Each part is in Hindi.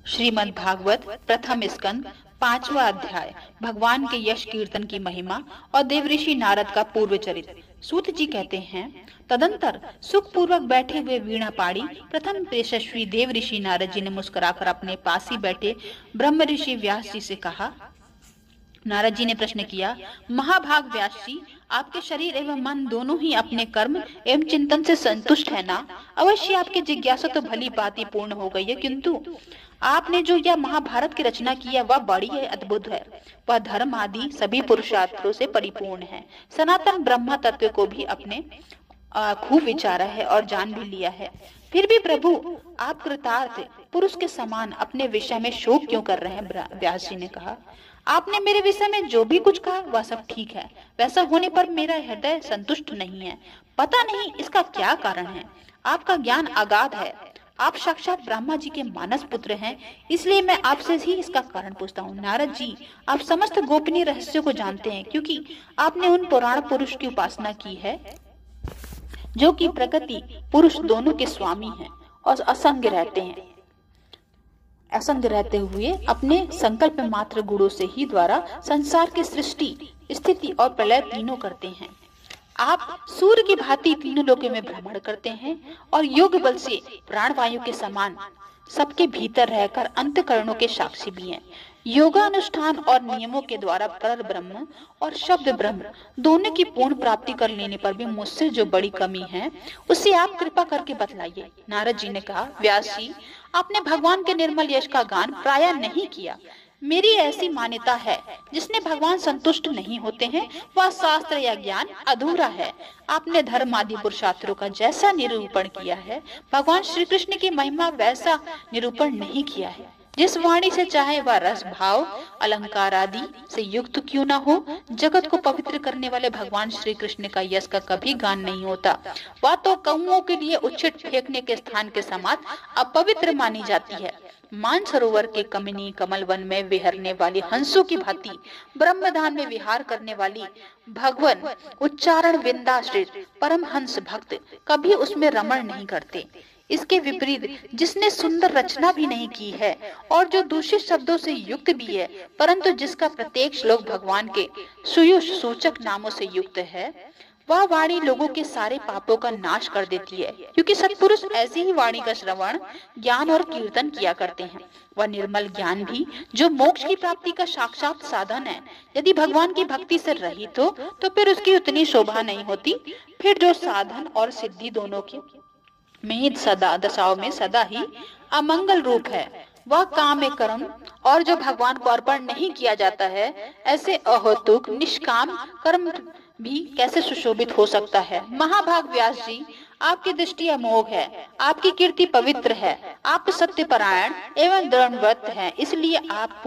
श्रीमद् भागवत प्रथम स्कंद 5वां अध्याय भगवान के यश कीर्तन की महिमा और देवऋषि नारद का पूर्व चरित्र। सूत जी कहते हैं, तदंतर सुख पूर्वक बैठे हुए वीणा पाड़ी प्रथम यशस्वी देव ऋषि नारद जी ने मुस्कुराकर अपने पास ही बैठे ब्रह्म ऋषि व्यास जी से कहा। नारद जी ने प्रश्न किया, महाभाग व्यास जी, आपके शरीर एवं मन दोनों ही अपने कर्म एवं चिंतन से संतुष्ट है ना? अवश्य आपकी जिज्ञासा तो भली भांति पूर्ण हो गई है, किंतु आपने जो यह महाभारत की रचना की है वह बड़ी है, अद्भुत है। वह धर्म आदि सभी पुरुषार्थों से परिपूर्ण है। सनातन ब्रह्म तत्व को भी अपने खूब विचारा है और जान भी लिया है। फिर भी प्रभु, आप कृतार्थ पुरुष के समान अपने विषय में शोक क्यों कर रहे हैं? व्यास जी ने कहा, आपने मेरे विषय में जो भी कुछ कहा वह सब ठीक है, वैसा होने पर मेरा हृदय संतुष्ट नहीं है। पता नहीं इसका क्या कारण है। आपका ज्ञान अगाध है, आप साक्षात ब्रह्मा जी के मानस पुत्र हैं, इसलिए मैं आपसे ही इसका कारण पूछता हूँ। नारद जी, आप समस्त गोपनीय रहस्यों को जानते हैं, क्योंकि आपने उन पुराण पुरुष की उपासना की है जो कि प्रकृति पुरुष दोनों के स्वामी हैं और असंग रहते हुए अपने संकल्प मात्र गुणों से ही द्वारा संसार की सृष्टि, स्थिति और प्रलय तीनों करते हैं। आप सूर्य की भांति तीनों लोकों में भ्रमण करते हैं और योग बल से प्राणवायु के समान सबके भीतर रहकर अंतःकरणों के साक्षी भी हैं। योगानुष्ठान और नियमों के द्वारा पर ब्रह्म और शब्द ब्रह्म दोनों की पूर्ण प्राप्ति कर लेने पर भी मुझसे जो बड़ी कमी है उसे आप कृपा करके बतलाइए। नारद जी ने कहा, व्यास जी, आपने भगवान के निर्मल यश का गान प्रायः नहीं किया। मेरी ऐसी मान्यता है, जिसने भगवान संतुष्ट नहीं होते हैं वह शास्त्र या ज्ञान अधूरा है। आपने धर्म आदि पुरुषार्थों का जैसा निरूपण किया है, भगवान श्री कृष्ण की महिमा वैसा निरूपण नहीं किया है। जिस वाणी से चाहे वह रस भाव अलंकार आदि से युक्त क्यों ना हो, जगत को पवित्र करने वाले भगवान श्री कृष्ण का यश का कभी गान नहीं होता। वह तो कौओं के लिए उच्छिट फेंकने के स्थान के समान अपवित्र मानी जाती है। मानसरोवर के कमनी कमल वन में विहरने वाली हंसों की भांति ब्रह्मधाम में विहार करने वाली भगवान उच्चारण विंदाश्रित परमहंस भक्त कभी उसमें रमण नहीं करते। इसके विपरीत जिसने सुंदर रचना भी नहीं की है और जो दूषित शब्दों से युक्त भी है, परंतु जिसका प्रत्येक श्लोक भगवान के सुयुष सूचक नामों से युक्त है, वह वाणी लोगों के सारे पापों का नाश कर देती है, क्योंकि सत्पुरुष ऐसी ही वाणी का श्रवण ज्ञान और कीर्तन किया करते हैं। वह निर्मल ज्ञान भी जो मोक्ष की प्राप्ति का साक्षात साधन है, यदि भगवान की भक्ति से रहित हो तो फिर उसकी उतनी शोभा नहीं होती। फिर जो साधन और सिद्धि दोनों की में सदा दशाओं में सदा ही अमंगल रूप है, वह काम कर्म और जो भगवान को अर्पण नहीं किया जाता है, ऐसे अहोतुक निष्काम कर्म भी कैसे सुशोभित हो सकता है। महाभाग व्यास जी, आपकी दृष्टि अमोघ है, आपकी कीर्ति पवित्र है, आप सत्यपरायण एवं दृढ़व्रत हैं, इसलिए आप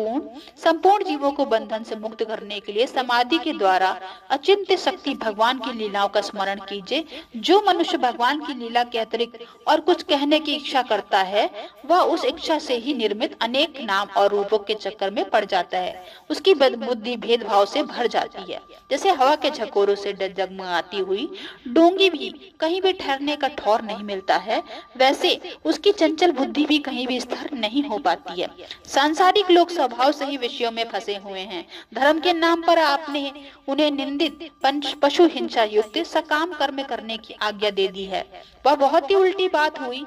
संपूर्ण जीवों को बंधन से मुक्त करने के लिए समाधि के द्वारा अचिंत्य शक्ति भगवान की लीलाओं का स्मरण कीजिए। जो मनुष्य भगवान की लीला के अतिरिक्त और कुछ कहने की इच्छा करता है, वह उस इच्छा से ही निर्मित अनेक नाम और रूपों के चक्कर में पड़ जाता है। उसकी बुद्धि भेदभाव से भर जाती है। जैसे हवा के झकोरों से जगमगाती हुई डोंगी भी कहीं भी ठहरने का ठौर नहीं मिलता है, वैसे उसकी चंचल बुद्धि भी कहीं भी स्थिर नहीं हो पाती है। सांसारिक लोग स्वभाव से ही विषयों में फंसे हुए हैं। धर्म के नाम पर आपने उन्हें निंदित पशु हिंसा युक्त सकाम कर्म करने की आज्ञा दे दी है। वह बहुत ही उल्टी बात हुई,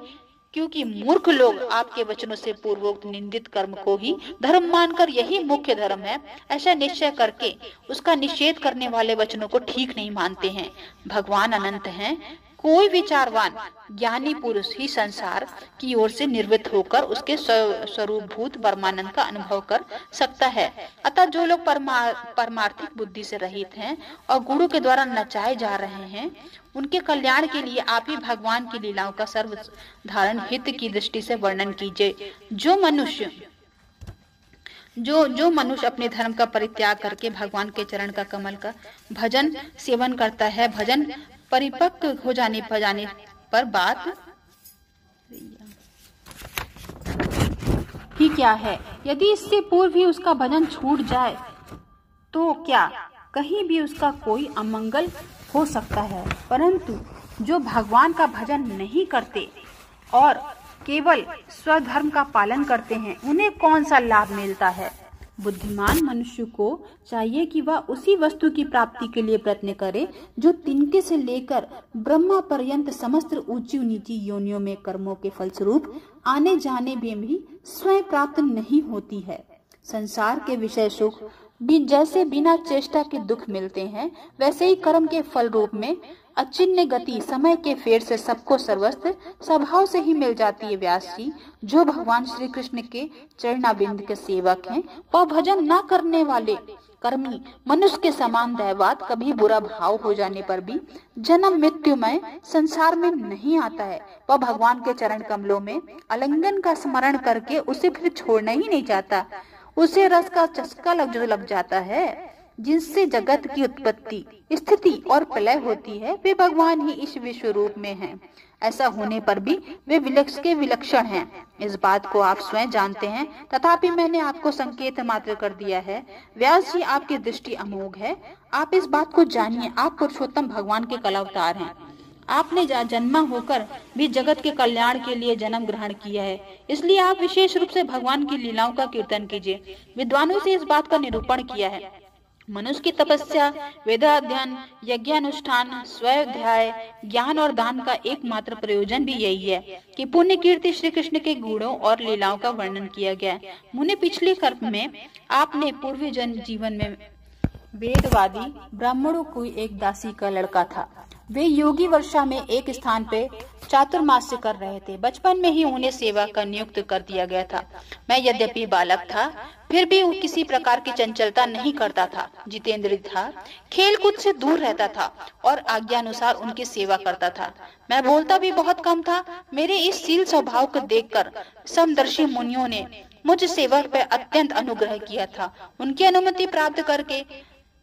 क्योंकि मूर्ख लोग आपके वचनों से पूर्वोक्त निंदित कर्म को ही धर्म मानकर यही मुख्य धर्म है ऐसा निश्चय करके उसका निषेध करने वाले वचनों को ठीक नहीं मानते हैं। भगवान अनंत हैं, कोई विचारवान ज्ञानी पुरुष ही संसार की ओर से निर्वृत्त होकर उसके स्वरूपभूत परमानंद का अनुभव कर सकता है। अतः जो लोग परमार्थिक बुद्धि से रहित हैं और गुरु के द्वारा नचाए जा रहे हैं, उनके कल्याण के लिए आप ही भगवान की लीलाओं का सर्वधारण हित की दृष्टि से वर्णन कीजिए। जो मनुष्य अपने धर्म का परित्याग करके भगवान के चरण का कमल का भजन सेवन करता है, भजन परिपक्व हो जाने पर बात ही क्या है। यदि इससे पूर्व ही उसका भजन छूट जाए तो क्या कहीं भी उसका कोई अमंगल हो सकता है। परंतु जो भगवान का भजन नहीं करते और केवल स्वधर्म का पालन करते हैं उन्हें कौन सा लाभ मिलता है। बुद्धिमान मनुष्य को चाहिए कि वह उसी वस्तु की प्राप्ति के लिए प्रयत्न करे जो तिनके से लेकर ब्रह्मा पर्यंत समस्त ऊंची नीची योनियों में कर्मों के फलस्वरूप आने जाने में भी स्वयं प्राप्त नहीं होती है। संसार के विषय सुख भी जैसे बिना चेष्टा के दुख मिलते हैं, वैसे ही कर्म के फल रूप में अचिन्ह गति समय के फेर से सबको सर्वस्व स्वभाव से ही मिल जाती है। व्यास जी, जो भगवान श्री कृष्ण के चरणाबिंद के सेवक हैं, वह भजन न करने वाले कर्मी मनुष्य के समान दैवात कभी बुरा भाव हो जाने पर भी जन्म मृत्युमय संसार में नहीं आता है। वह भगवान के चरण कमलों में आलिंगन का स्मरण करके उसे फिर छोड़ना ही नहीं चाहता। उसे रस का चस्का लग जाता है। जिनसे जगत की उत्पत्ति स्थिति और प्रलय होती है, वे भगवान ही इस विश्व रूप में हैं। ऐसा होने पर भी वे विलक्षण हैं। इस बात को आप स्वयं जानते हैं, तथापि मैंने आपको संकेत मात्र कर दिया है। व्यास जी, आपकी दृष्टि अमोघ है। आप इस बात को जानिए, आप पुरुषोत्तम भगवान के कलावतार हैं। आपने जन्मा होकर भी जगत के कल्याण के लिए जन्म ग्रहण किया है, इसलिए आप विशेष रूप से भगवान की लीलाओं का कीर्तन कीजिए। विद्वानों से इस बात का निरूपण किया है। मनुष्य की तपस्या, वेदाध्ययन, यज्ञानुष्ठान, स्वाध्याय, ज्ञान और दान का एकमात्र प्रयोजन भी यही है कि पुण्य कीर्ति श्री कृष्ण के गुणों और लीलाओं का वर्णन किया गया है। मुने पिछले कर्म में आपने पूर्व जीवन में वेदवादी ब्राह्मणों को एक दासी का लड़का था। वे योगी वर्षा में एक स्थान पे चातुर्मास्य कर रहे थे। बचपन में ही उन्हें सेवा का नियुक्त कर दिया गया था। मैं यद्यपि बालक था, फिर भी वो किसी प्रकार की चंचलता नहीं करता था। जितेंद्रिय था, खेल कूद से दूर रहता था और आज्ञानुसार उनकी सेवा करता था। मैं बोलता भी बहुत कम था। मेरे इस शील स्वभाव को देखकर समदर्शी मुनियों ने मुझ सेवक पर अत्यंत अनुग्रह किया था। उनकी अनुमति प्राप्त करके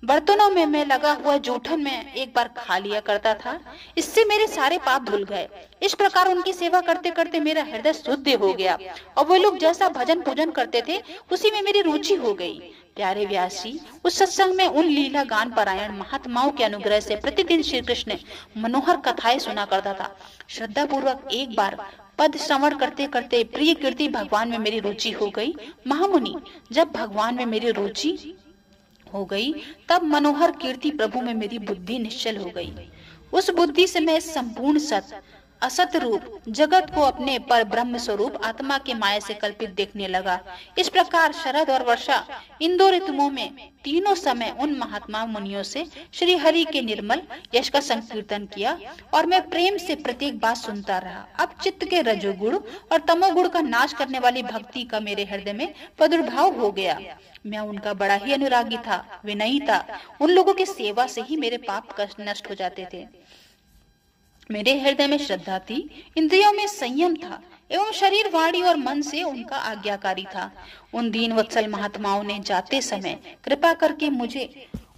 बर्तनों में मैं लगा हुआ जूठन में एक बार खा लिया करता था। इससे मेरे सारे पाप धुल गए। इस प्रकार उनकी सेवा करते करते मेरा हृदय शुद्ध हो गया और वो लोग जैसा भजन पूजन करते थे उसी में मेरी रुचि हो गई। प्यारे व्यास जी, उस सत्संग में उन लीला गान परायण महात्माओं के अनुग्रह से प्रतिदिन श्री कृष्ण मनोहर कथाएं सुना करता था। श्रद्धा पूर्वक एक बार पद श्रवण करते करते प्रिय कीर्ति भगवान में मेरी रुचि हो गई। महामुनि, जब भगवान में मेरी रुचि हो गई तब मनोहर कीर्ति प्रभु में मेरी बुद्धि निश्चल हो गई। उस बुद्धि से मैं संपूर्ण सत असत रूप जगत को अपने पर ब्रह्म स्वरूप आत्मा के माया से कल्पित देखने लगा। इस प्रकार शरद और वर्षा इन दो ऋतुओं में तीनों समय उन महात्मा मुनियों से श्री हरि के निर्मल यश का संकीर्तन किया और मैं प्रेम से प्रत्येक बात सुनता रहा। अब चित्त के रजोगुण और तमोगुण का नाश करने वाली भक्ति का मेरे हृदय में प्रादुर्भाव हो गया। मैं उनका बड़ा ही अनुरागी था, विनयी था। उन लोगों की सेवा से ही मेरे पाप कष्ट नष्ट हो जाते थे। मेरे हृदय में श्रद्धा थी, इंद्रियों में संयम था एवं शरीर, वाणी और मन से उनका आज्ञाकारी था। उन दीन वत्सल महात्माओं ने जाते समय कृपा करके मुझे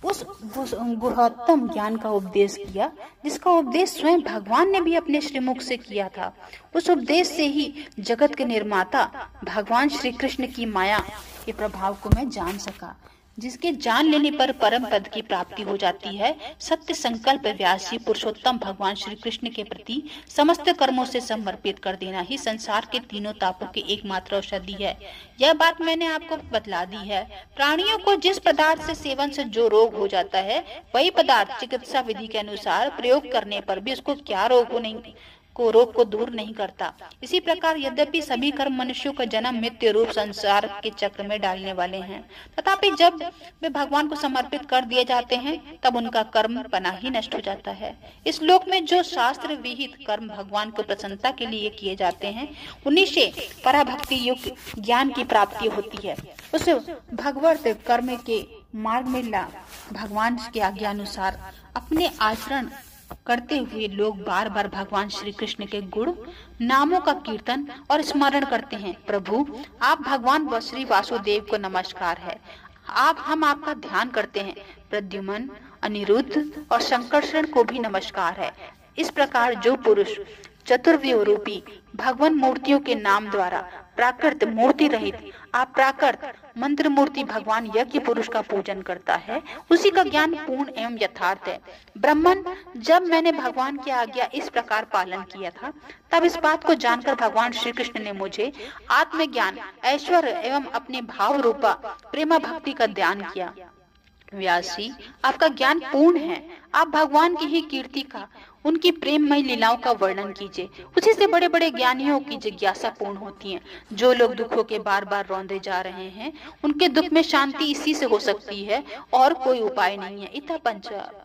उस गुह्यतम ज्ञान का उपदेश किया जिसका उपदेश स्वयं भगवान ने भी अपने श्रीमुख से किया था। उस उपदेश से ही जगत के निर्माता भगवान श्री कृष्ण की माया के प्रभाव को मैं जान सका, जिसके जान लेने पर परम पद की प्राप्ति हो जाती है। सत्य संकल्प व्यास जी, पुरुषोत्तम भगवान श्री कृष्ण के प्रति समस्त कर्मों से समर्पित कर देना ही संसार के तीनों तापों की एकमात्र औषधि है। यह बात मैंने आपको बतला दी है। प्राणियों को जिस पदार्थ से सेवन से जो रोग हो जाता है, वही पदार्थ चिकित्सा विधि के अनुसार प्रयोग करने पर भी उसको क्या रोग को दूर नहीं करता। इसी प्रकार यद्यपि सभी कर्म मनुष्यों का जन्म मृत्यु रूप संसार के चक्र में डालने वाले हैं, तथापि जब वे भगवान को समर्पित कर दिए जाते हैं तब उनका कर्म पना ही नष्ट हो जाता है। इस लोक में जो शास्त्र विहित कर्म भगवान को प्रसन्नता के लिए किए जाते हैं, उन्हीं से पराभक्ति युक्त ज्ञान की प्राप्ति होती है। उस भगवत कर्म के मार्ग में भगवान के आज्ञा अनुसार अपने आचरण करते हुए लोग बार बार भगवान श्री कृष्ण के गुण नामों का कीर्तन और स्मरण करते हैं। प्रभु, आप भगवान श्री वासुदेव को नमस्कार है। हम आपका ध्यान करते हैं। प्रद्युम्न, अनिरुद्ध और संकर्षण को भी नमस्कार है। इस प्रकार जो पुरुष चतुर्व्यूह रूपी भगवान मूर्तियों के नाम द्वारा प्राकृत मूर्ति रहित अप्राकृत मंत्र मूर्ति भगवान यज्ञ पुरुष का पूजन करता है, उसी का ज्ञान पूर्ण एवं यथार्थ है। ब्राह्मण, जब मैंने भगवान की आज्ञा इस प्रकार पालन किया था, तब इस बात को जानकर भगवान श्री कृष्ण ने मुझे आत्मज्ञान, ऐश्वर्य एवं अपने भाव रूपा प्रेमा भक्ति का ध्यान किया। व्यास जी, आपका ज्ञान पूर्ण है, आप भगवान की ही कीर्ति का, उनकी प्रेममय लीलाओं का वर्णन कीजिए। उसी से बड़े बड़े ज्ञानियों की जिज्ञासा पूर्ण होती है। जो लोग दुखों के बार बार रौंदे जा रहे हैं, उनके दुख में शांति इसी से हो सकती है, और कोई उपाय नहीं है। इतना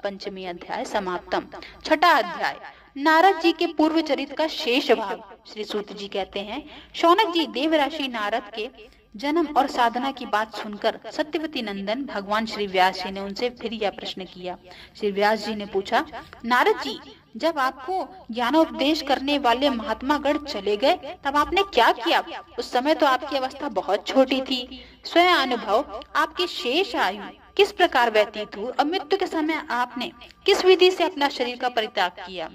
पंचमी अध्याय समाप्तम। छठा अध्याय, नारद जी के पूर्व चरित्र का शेष भाग। श्री सूत जी कहते हैं, शौनक जी, देवराशि नारद के जन्म और साधना की बात सुनकर सत्यवती नंदन भगवान श्री व्यास जी ने उनसे फिर यह प्रश्न किया। श्री व्यास जी ने पूछा, नारद जी, जब आपको ज्ञानोपदेश करने वाले महात्मा गण चले गए, तब आपने क्या किया? उस समय तो आपकी अवस्था बहुत छोटी थी। स्वयं अनुभव, आपकी शेष आयु किस प्रकार व्यतीत हुई और मृत्यु के समय आपने किस विधि से अपना शरीर का परित्याग किया?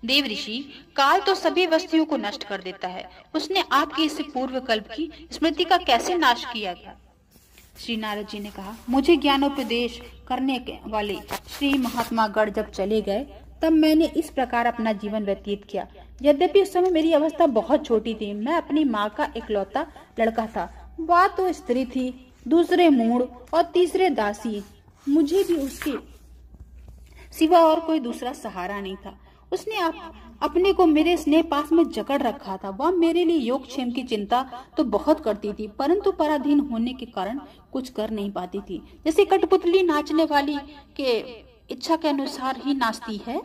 देव ऋषि, काल तो सभी वस्तुओं को नष्ट कर देता है, उसने आपके इस पूर्व कल्प की स्मृति का कैसे नाश किया गया? श्री नारद जी ने कहा, मुझे ज्ञानोपदेश करने वाले श्री महात्मा गण जब चले गए, तब मैंने इस प्रकार अपना जीवन व्यतीत किया। यद्यपि उस समय मेरी अवस्था बहुत छोटी थी, मैं अपनी माँ का इकलौता लड़का था। वह तो स्त्री थी, दूसरे मूढ़ और तीसरे दासी। मुझे भी उसके सिवा और कोई दूसरा सहारा नहीं था। उसने अपने को मेरे स्नेह पास में जकड़ रखा था। वह मेरे लिए योगक्षेम की चिंता तो बहुत करती थी, परंतु पराधीन होने के कारण कुछ कर नहीं पाती थी। जैसे कठपुतली नाचने वाली के इच्छा के अनुसार ही नाचती है,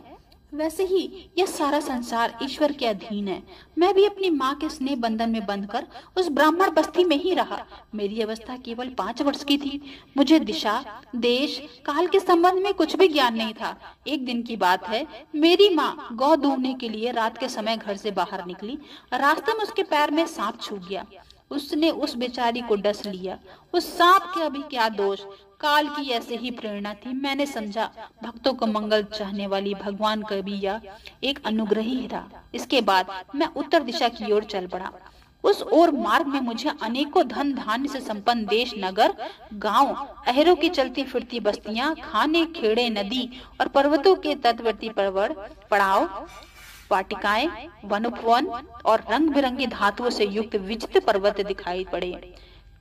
वैसे ही यह सारा संसार ईश्वर के अधीन है। मैं भी अपनी माँ के स्नेह बंधन में बंधकर उस ब्राह्मण बस्ती में ही रहा। मेरी अवस्था केवल 5 वर्ष की थी। मुझे दिशा, देश, काल के संबंध में कुछ भी ज्ञान नहीं था। एक दिन की बात है, मेरी माँ गौ दूहने के लिए रात के समय घर से बाहर निकली। रास्ते में उसके पैर में सांप छूट गया। उसने उस बेचारी को डस लिया। उस सांप के अभी क्या दोष, काल की ऐसे ही प्रेरणा थी। मैंने समझा भक्तों को मंगल चाहने वाली भगवान कभी या एक अनुग्रही ही था। इसके बाद मैं उत्तर दिशा की ओर चल पड़ा। उस ओर मार्ग में मुझे अनेकों धन धान्य से संपन्न देश, नगर, गांव, अहरों की चलती फिरती बस्तियां, खाने, खेड़े, नदी और पर्वतों के तटवर्ती पड़ाव, वाटिकाएं, वनोपवन और रंग बिरंगी धातुओं से युक्त विचित्र पर्वत दिखाई पड़े।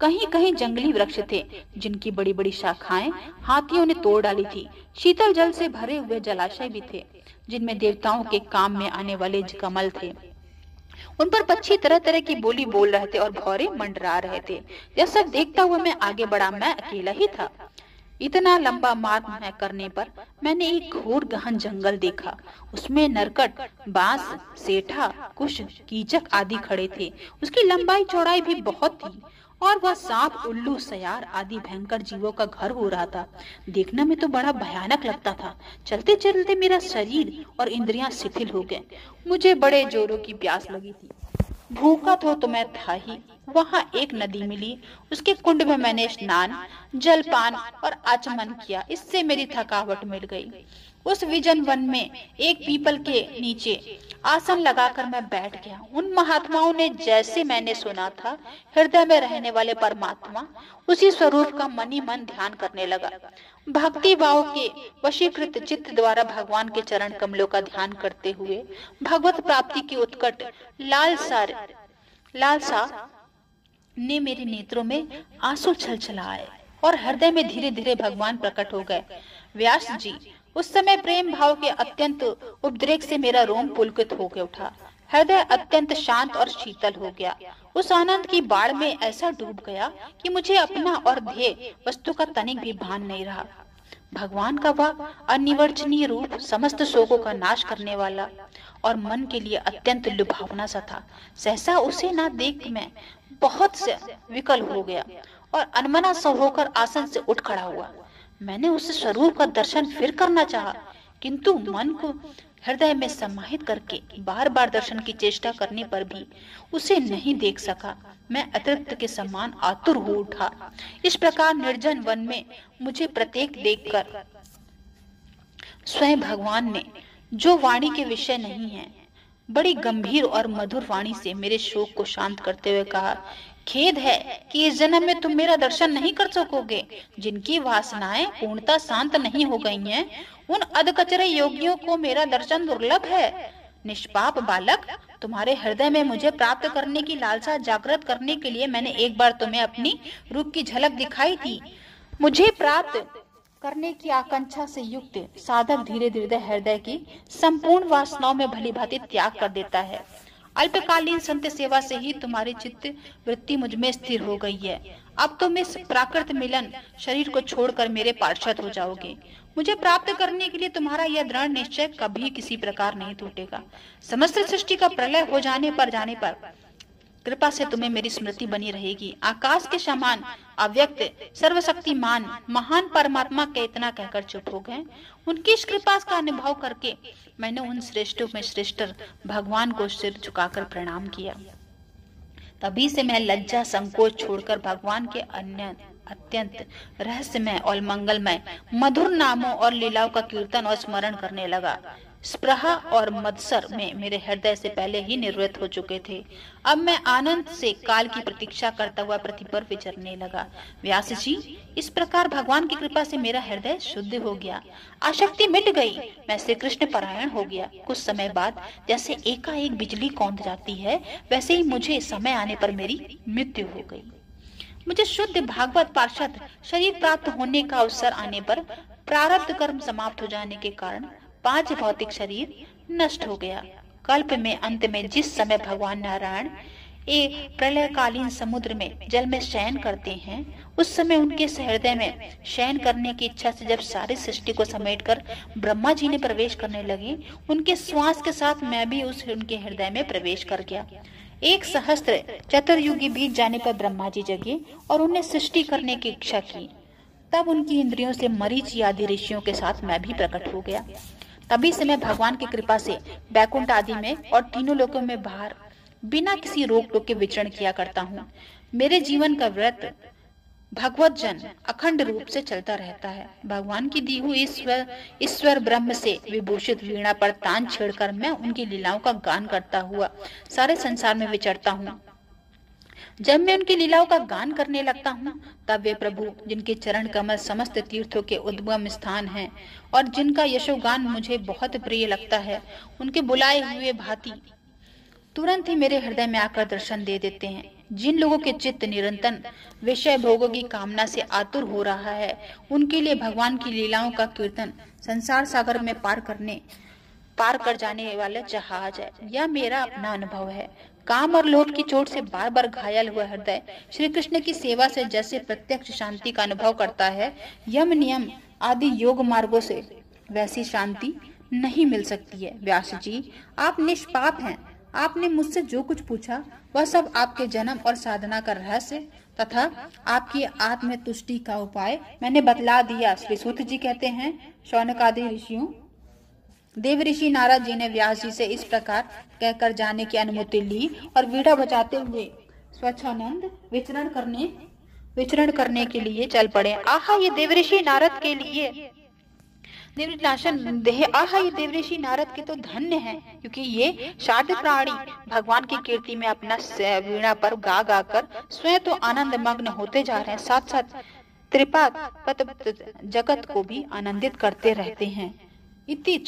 कहीं कहीं जंगली वृक्ष थे, जिनकी बड़ी बड़ी शाखाएं हाथियों ने तोड़ डाली थी। शीतल जल से भरे हुए जलाशय भी थे, जिनमें देवताओं के काम में आने वाले कमल थे। उन पर पक्षी तरह तरह की बोली बोल रहे थे और भौरे मंडरा रहे थे। यह सब देखता हुआ मैं आगे बढ़ा। मैं अकेला ही था। इतना लंबा मार्ग तय करने पर मैंने एक घोर गहन जंगल देखा। उसमें नरकट, बांस, सेठा, कुश, कीचक आदि खड़े थे। उसकी लंबाई चौड़ाई भी बहुत थी और वह सांप, उल्लू, सयार आदि भयंकर जीवों का घर हो रहा था। देखने में तो बड़ा भयानक लगता था। चलते चलते मेरा शरीर और इंद्रियां शिथिल हो गए। मुझे बड़े जोरों की प्यास लगी थी। भूखा तो मैं था ही। वहां एक नदी मिली। उसके कुंड में मैंने स्नान, जलपान और आचमन किया। इससे मेरी थकावट मिट गई। उस विजन वन में एक पीपल के नीचे आसन लगाकर मैं बैठ गया। उन महात्माओं ने जैसे मैंने सुना था, हृदय में रहने वाले परमात्मा उसी स्वरूप का मनी मन ध्यान करने लगा। भक्ति भाव के वशीकृत चित्त द्वारा भगवान के चरण कमलों का ध्यान करते हुए भगवत प्राप्ति की उत्कट लालसा ने मेरे नेत्रों में आंसू छलछलाए और हृदय में धीरे धीरे भगवान प्रकट हो गए। व्यास जी, उस समय प्रेम भाव के अत्यंत उद्रेक से मेरा रोम पुलकित होकर उठा। हृदय अत्यंत शांत और शीतल हो गया। उस आनंद की बाढ़ में ऐसा डूब गया कि मुझे अपना और ध्येय वस्तु का तनिक भी भान नहीं रहा। भगवान का वह अनिवर्चनीय रूप समस्त शोकों का नाश करने वाला और मन के लिए अत्यंत लुभावना सा था। सहसा उसे न देख मैं बहुत से विकल हो गया और अनमना सा होकर आसन से उठ खड़ा हुआ। मैंने उस स्वरूप का दर्शन फिर करना चाहा, किंतु मन को हृदय में समाहित करके बार बार दर्शन की चेष्टा करने पर भी उसे नहीं देख सका। मैं अतृप्त के समान आतुर हो उठा। इस प्रकार निर्जन वन में मुझे प्रत्येक देखकर स्वयं भगवान ने, जो वाणी के विषय नहीं है, बड़ी गंभीर और मधुर वाणी से मेरे शोक को शांत करते हुए कहा, खेद है कि इस जन्म में तुम मेरा दर्शन नहीं कर सकोगे। जिनकी वासनाएं पूर्णतः शांत नहीं हो गई हैं, उन अधकचरे योगियों को मेरा दर्शन दुर्लभ है। निष्पाप बालक, तुम्हारे हृदय में मुझे प्राप्त करने की लालसा जागृत करने के लिए मैंने एक बार तुम्हें अपनी रूप की झलक दिखाई थी। मुझे प्राप्त करने की आकांक्षा से युक्त साधक धीरे धीरे हृदय की संपूर्ण वासनाओं में भली भांति त्याग कर देता है। अल्पकालीन संत सेवा से ही तुम्हारी चित्त वृत्ति मुझमें स्थिर हो गई है। अब तुम इस प्राकृत मिलन शरीर को छोड़कर मेरे पार्षद हो जाओगे। मुझे प्राप्त करने के लिए तुम्हारा यह दृढ़ निश्चय कभी किसी प्रकार नहीं टूटेगा। समस्त सृष्टि का प्रलय हो जाने पर कृपा से तुम्हें मेरी स्मृति बनी रहेगी। आकाश के समान अव्यक्त सर्वशक्तिमान महान परमात्मा के इतना कहकर चुप हो गए। उनकी इस कृपा का अनुभव करके मैंने उन श्रेष्ठों में श्रेष्ठ भगवान को सिर झुकाकर प्रणाम किया। तभी से मैं लज्जा संकोच छोड़कर भगवान के अन्य अत्यंत रहस्यमय और मंगलमय मधुर नामों और लीलाओं का कीर्तन और स्मरण करने लगा। स्पृहा और मत्सर में मेरे हृदय से पहले ही निवृत्त हो चुके थे। अब मैं आनंद से काल की प्रतीक्षा करता हुआ पृथ्वी पर विचरने लगा। व्यास जी, इस प्रकार भगवान की कृपा से मेरा हृदय शुद्ध हो गया, आसक्ति मिट गई, मैं श्री कृष्ण परायण हो गया। कुछ समय बाद जैसे एकाएक बिजली कौंध जाती है, वैसे ही मुझे समय आने पर मेरी मृत्यु हो गई। मुझे शुद्ध भागवत पार्षद शरीर प्राप्त होने का अवसर आने पर प्रारब्ध कर्म समाप्त हो जाने के कारण 5 भौतिक शरीर नष्ट हो गया। कल्प में अंत में जिस समय भगवान नारायण एक प्रलयकालीन समुद्र में जल में शयन करते हैं, उस समय उनके हृदय में शयन करने की इच्छा से जब सारी सृष्टि को समेटकर ब्रह्मा जी ने प्रवेश करने लगे, उनके श्वास के साथ मैं भी उनके हृदय में प्रवेश कर गया। 1 सहस्त्र चतुर्युगी बीत जाने पर ब्रह्मा जी जगे और उन्हें सृष्टि करने की इच्छा की। तब उनकी इंद्रियों से मरीचि आदि ऋषियों के साथ मैं भी प्रकट हो गया। तभी से मैं भगवान की कृपा से बैकुंठ आदि में और तीनों लोकों में बाहर बिना किसी रोक टोक के विचरण किया करता हूँ। मेरे जीवन का व्रत भगवत जन अखंड रूप से चलता रहता है। भगवान की दी हुई ईश्वर ब्रह्म से विभूषित वीणा पर तान छेड़कर मैं उनकी लीलाओं का गान करता हुआ सारे संसार में विचरता हूँ। जब मैं उनकी लीलाओं का गान करने लगता हूँ, तब वे प्रभु जिनके चरण कमल समस्त तीर्थों के उद्गम स्थान हैं और जिनका यशोगान मुझे बहुत प्रिय लगता है, उनके बुलाए हुए भांति तुरंत ही मेरे हृदय में आकर दर्शन दे देते हैं। जिन लोगों के चित्त निरंतर विषय भोगों की कामना से आतुर हो रहा है, उनके लिए भगवान की लीलाओं का कीर्तन संसार सागर में पार कर जाने वाला जहाज है। यह मेरा अपना अनुभव है। काम और लोभ की चोट से बार बार घायल हुआ हृदय श्री कृष्ण की सेवा से जैसे प्रत्यक्ष शांति का अनुभव करता है, यम नियम आदि योग मार्गों से वैसी शांति नहीं मिल सकती है। व्यास जी, आप निष्पाप हैं। आपने मुझसे जो कुछ पूछा वह सब आपके जन्म और साधना का रहस्य तथा आपकी आत्म तुष्टि का उपाय मैंने बतला दिया। श्री सूत जी कहते हैं, शौनक आदि ऋषियों, देव ऋषि नारद जी ने व्यास जी से इस प्रकार कहकर जाने की अनुमति ली और वीणा बजाते हुए स्वच्छानंद विचरण करने के लिए चल पड़े। आहा, ये देवऋषि नारद के लिए आहा, ये देवऋषि नारद के तो धन्य हैं, क्योंकि ये शार्द प्राणी भगवान की कीर्ति में अपना वीणा पर गा गा कर स्वयं तो आनंद मग्न होते जा रहे हैं, साथ साथ त्रिपाद जगत को भी आनंदित करते रहते हैं। इति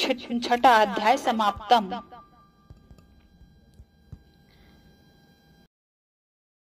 छठा अध्याय समाप्तम।